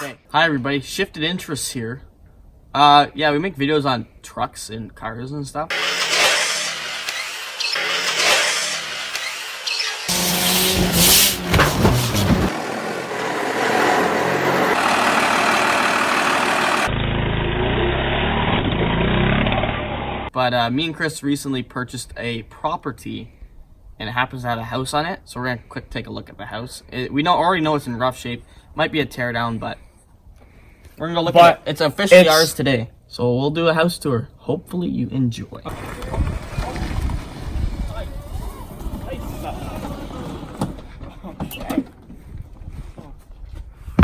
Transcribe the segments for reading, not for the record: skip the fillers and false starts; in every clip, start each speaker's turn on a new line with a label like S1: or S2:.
S1: Okay. Hi everybody, Shifted Interests here. Yeah, we make videos on trucks and cars and stuff. But me and Chris recently purchased a property and it happens to have a house on it, so we're gonna quick take a look at the house. We already know it's in rough shape. Might be a teardown, but we're gonna go look at it. It's officially ours today, so we'll do a house tour. Hopefully you enjoy.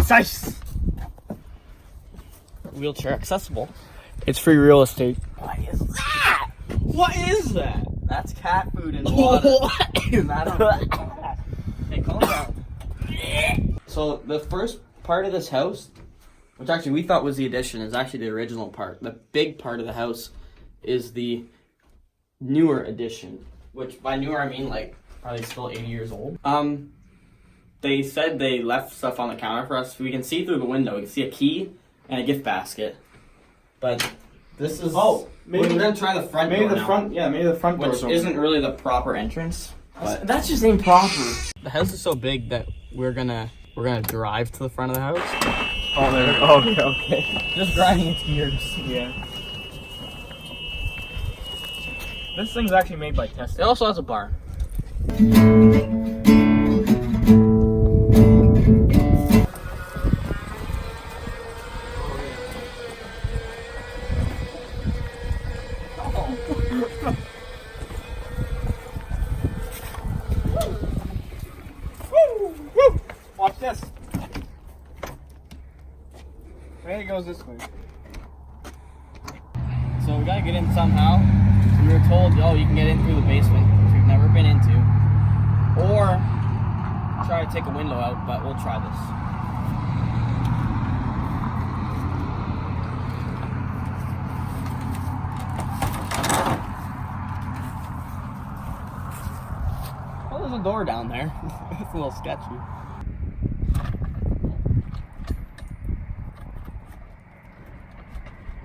S1: Nice. Wheelchair accessible.
S2: It's free real estate.
S1: What is that? What is that? That's cat food and water. What is that? Hey, calm down. So the first part of this house, which actually we thought was the addition, is actually the original part. The big part of the house is the newer addition, which by newer I mean like probably still 80 years old. They said they left stuff on the counter for us. We can see through the window. We can see a key and a gift basket. But this is maybe we're gonna try the front door now.
S2: Maybe the front door,
S1: which isn't really the proper entrance. But
S2: that's just improper.
S1: the house is so big that we're gonna drive to the front of the house.
S2: Oh, there. Oh, okay.
S1: Just grinding its gears.
S2: Yeah. This thing's actually made by Tesla.
S1: It also has a bar.
S2: Watch this. Maybe it goes this way.
S1: So we gotta get in somehow. So we were told, oh, you can get in through the basement, which we've never been into. Or try to take a window out, but we'll try this. Well, there's a door down there. It's a little sketchy.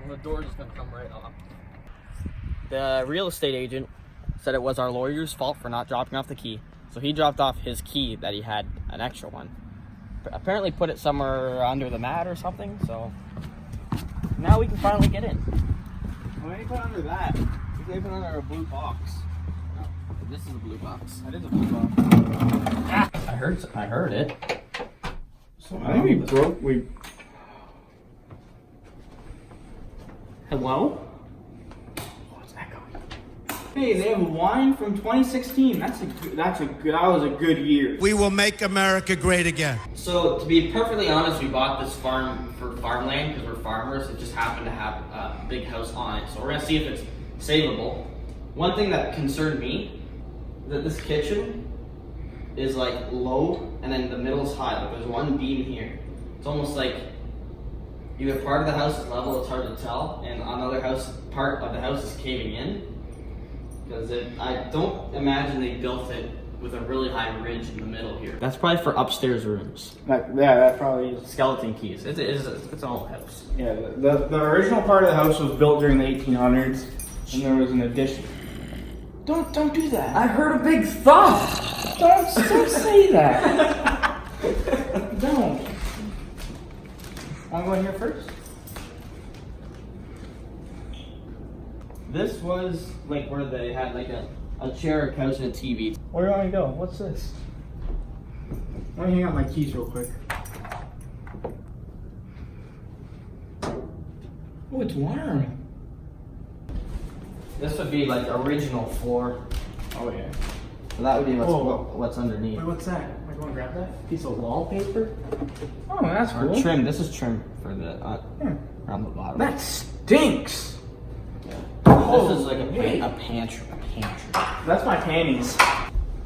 S1: The door's just gonna come right off. The real estate agent said it was our lawyer's fault for not dropping off the key. So he dropped off his key that he had an extra one. Apparently put it somewhere under the mat or something, so now we can finally get in.
S2: Why did you put it under that? You could put it under a blue box.
S1: No, this is a blue box.
S2: That is a blue box.
S1: I heard it.
S2: So I think we
S1: Hello?
S2: What's that going? Hey, they have wine from 2016. That was a good year.
S3: We will make America great again.
S1: So, to be perfectly honest, we bought this farm for farmland because we're farmers. It just happened to have a big house on it. So we're going to see if it's savable. One thing that concerned me is that this kitchen is like low and then the middle is high. Like there's one beam here. It's almost like either part of the house is level, it's hard to tell, and another part of the house is caving in. Because I don't imagine they built it with a really high ridge in the middle here. That's probably for upstairs rooms.
S2: That probably is.
S1: Skeleton keys. It's an old house.
S2: Yeah, the original part of the house was built during the 1800s, and there was an addition. Don't do that.
S1: I heard a big thump.
S2: Don't say that. Don't. Want to go in here first?
S1: This was like where they had like a chair, a couch, and a TV.
S2: Where do you want me to go? What's this? Let me hang out my keys real quick. Oh, it's warm.
S1: This would be like original floor.
S2: Oh yeah.
S1: So that would be what's underneath.
S2: Wait, what's that? Am I going to grab that? Piece of wallpaper? Oh, that's
S1: Or
S2: cool.
S1: trim. This is trim for the around the bottom.
S2: That stinks.
S1: Yeah.
S2: Oh,
S1: this is like
S2: wait.
S1: a pantry.
S2: That's my panties.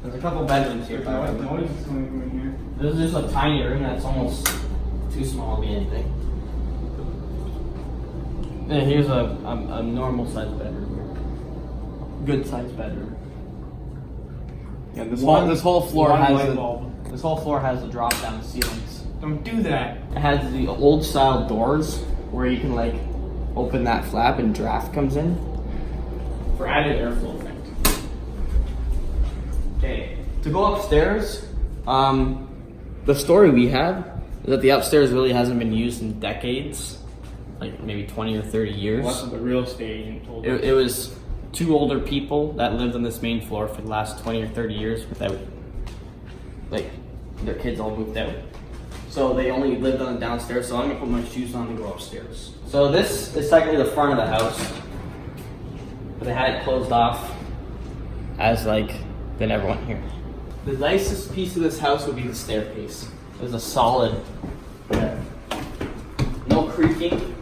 S1: There's a couple bedrooms here.
S2: What noise is coming from in here?
S1: This is just a tiny room that's almost too small to be anything. And here's a normal sized bedroom here. Good sized bedroom. Yeah, this whole floor has the drop down ceilings.
S2: Don't do that.
S1: It has the old style doors where you can like open that flap and draft comes in.
S2: For added airflow effect.
S1: Okay. To go upstairs, the story we have is that the upstairs really hasn't been used in decades. Like maybe 20 or 30 years.
S2: Well, that's what the real estate agent told us.
S1: It was two older people that lived on this main floor for the last 20 or 30 years without, like, their kids all moved out. So they only lived on the downstairs, so I'm gonna put my shoes on and go upstairs. So this is technically the front of the house, but they had it closed off as like, they never went here. The nicest piece of this house would be the staircase. There's a solid, no creaking,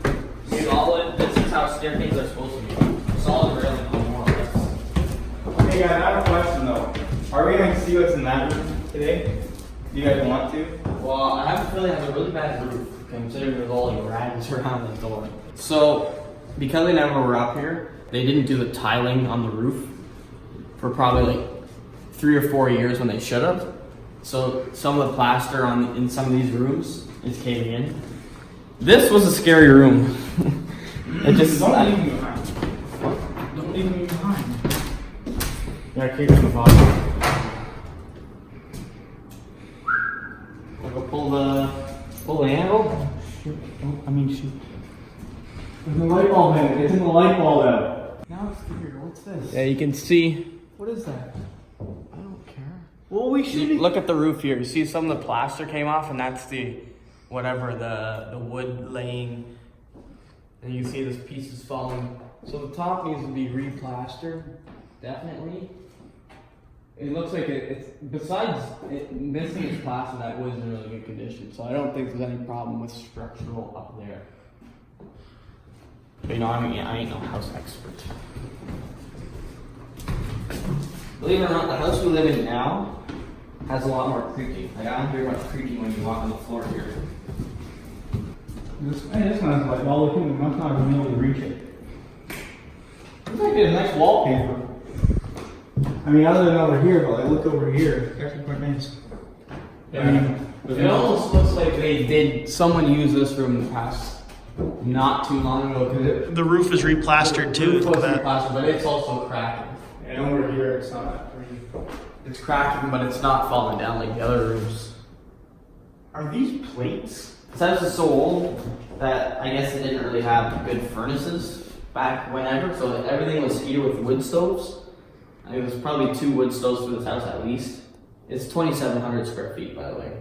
S1: solid, this is how staircases are supposed to be. Solid railing, more or less.
S2: Hey guys, I have a question though. Are we going to see what's in that room today? Do you guys want to?
S1: Well, I have a feeling it has a really bad roof, considering there's all like rags around the door. So, because they never were up here, they didn't do the tiling on the roof for probably like 3 or 4 years when they should have. So some of the plaster in some of these rooms is caving in. This was a scary room. It just
S2: Don't leave me behind. What? Don't leave me behind. Yeah, keep it in the bottom.
S1: pull the handle.
S2: Shoot. Oh, I mean shoot. There's no light bulb in it. It's in the light bulb out.
S1: Now it's weird. What's this?
S2: Yeah, you can see.
S1: What is that? I don't care.
S2: Well, we should
S1: Look at the roof here. You see some of the plaster came off, and that's the whatever the wood laying. And you see this piece is falling. So the top needs to be replastered, definitely. It looks like it's besides it missing its plaster, that wood's in really good condition. So I don't think there's any problem with structural up there. But you know, I ain't no house expert. Believe it or not, the house we live in now has a lot more creaking. Like I don't hear much creaking when you walk on the floor here.
S2: This one has like all the things. I'm not going to be able to reach it.
S1: Looks like a nice wallpaper.
S2: I mean, other than over here, but I look over here. It's actually quite nice.
S1: Yeah. I mean, it almost looks like someone used this room in the past, not too long ago. Cause
S3: The roof is replastered
S1: the
S3: too.
S1: roof
S3: Look
S1: was
S3: at that.
S1: replastered, but it's also cracking.
S2: And over here, it's not that pretty.
S1: It's cracking, but it's not falling down like the other roofs.
S2: Are these plates?
S1: This house is so old that I guess they didn't really have good furnaces back whenever, so everything was heated with wood stoves. I think there's probably 2 wood stoves for this house at least. It's 2,700 square feet, by the way.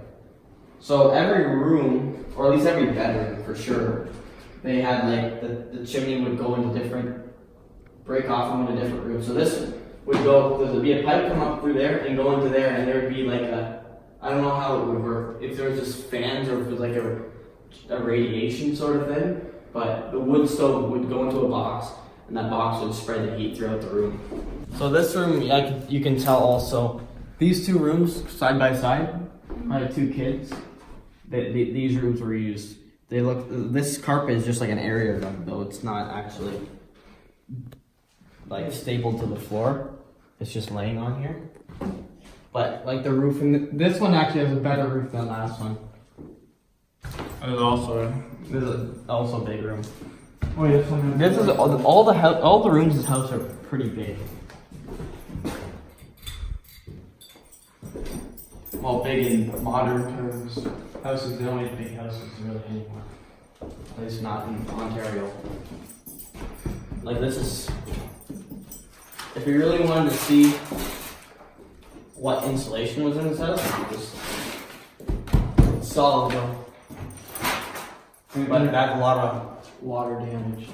S1: So every room, or at least every bedroom for sure, they had like the chimney would go into different, break off into a different room. So this would go, there'd be a pipe come up through there and go into there, and there would be like I don't know how it would work, if there was just fans or if it was like a radiation sort of thing, but the wood stove would go into a box, and that box would spread the heat throughout the room. So this room, you can tell also, these 2 rooms side by side, I have 2 kids. These rooms were used. They look. This carpet is just like an area rug, though it's not actually like stapled to the floor. It's just laying on here. But like the roofing, this one actually has a better roof than the last one.
S2: There's also
S1: This is also a big room.
S2: Oh, yeah, this one.
S1: This is all the rooms in this house are pretty big. Well, big in modern terms. Houses, they don't make big houses really anymore. At least not in Ontario. Like this is, if you really wanted to see what insulation was in this house, it's solid though. But it had a lot of water damage.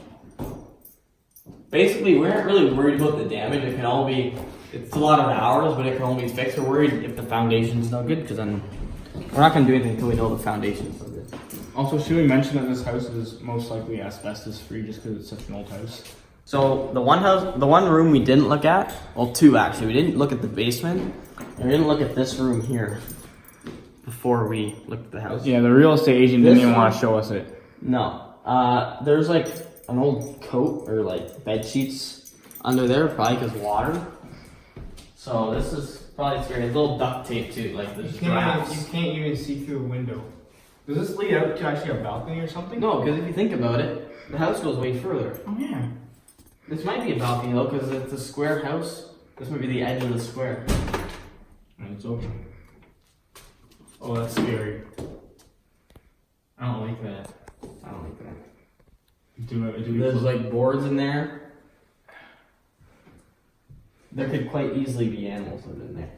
S1: Basically, we aren't really worried about the damage. It can all be, it's a lot of hours, but it can only be fixed. We're worried if the foundation's no good, because then we're not going to do anything until we know the foundation's no good.
S2: Also, should we mention that this house is most likely asbestos free just because it's such an old house?
S1: So the one room we didn't look at, well 2 actually, we didn't look at the basement, and we didn't look at this room here before we looked at the house.
S2: Yeah, the real estate agent didn't even want to show us it.
S1: No, there's like an old coat or like bed sheets under there, probably because water. So this is probably scary. A little duct tape too, like this
S2: You can't even see through a window. Does this lead out to actually a balcony or something?
S1: No, because if you think about it, the house goes way further.
S2: Oh yeah.
S1: This might be a balcony though, because it's a square house. This might be the edge of the square.
S2: And it's open. Oh, that's scary. I don't like that.
S1: I don't like that.
S2: Do we
S1: There's like boards in there. There could quite easily be animals living in there.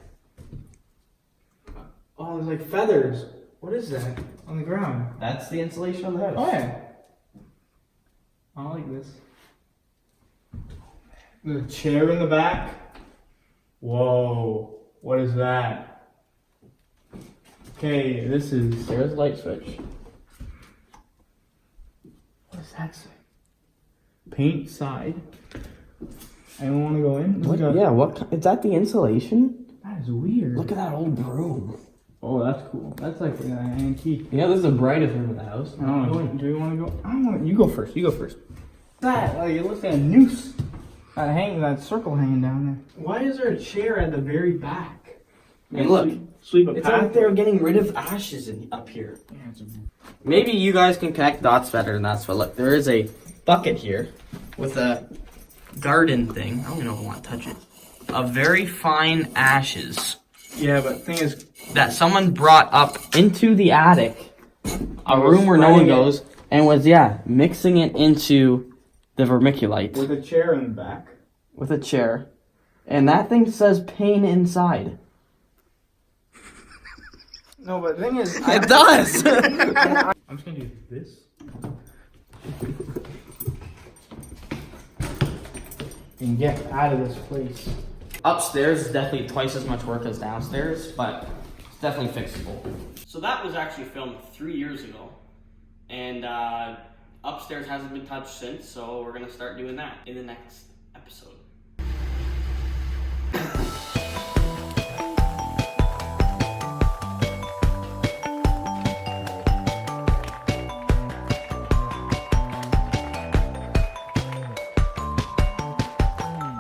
S2: Oh, there's like feathers. What is that on the ground?
S1: That's the insulation of the house.
S2: Oh yeah. I don't like this. There's a chair in the back. Whoa. What is that? Okay, this is.
S1: There's a light switch.
S2: What does that say? Paint side. Anyone want to go in?
S1: What? Is that the insulation?
S2: That is weird.
S1: Look at that old broom.
S2: Oh, that's cool. That's like an antique.
S1: Yeah, this is the brightest room in the house.
S2: I don't know. Do we want to go? I don't know. You go first. You go first. That? Like, it looks like a noose. That circle hanging down there. Why is there a chair at the very back?
S1: And look,
S2: Sweep a
S1: it's
S2: path.
S1: like they're getting rid of ashes up here.
S2: Yeah, it's
S1: Maybe you guys can connect dots better than that. But look, there is a bucket here with a garden thing. I don't even know if I want to touch it. Of very fine ashes
S2: yeah, but the thing is,
S1: that someone brought up into the attic, a room where no one
S2: spreading it.
S1: goes, and was mixing it into the vermiculite
S2: with a chair in the back.
S1: with a chair, and that thing says pain inside.
S2: No, but the thing is,
S1: It does.
S2: I'm just gonna do this. And get out of this place.
S1: Upstairs is definitely twice as much work as downstairs, but it's definitely fixable. So that was actually filmed 3 years ago, and upstairs hasn't been touched since, so we're gonna start doing that in the next episode.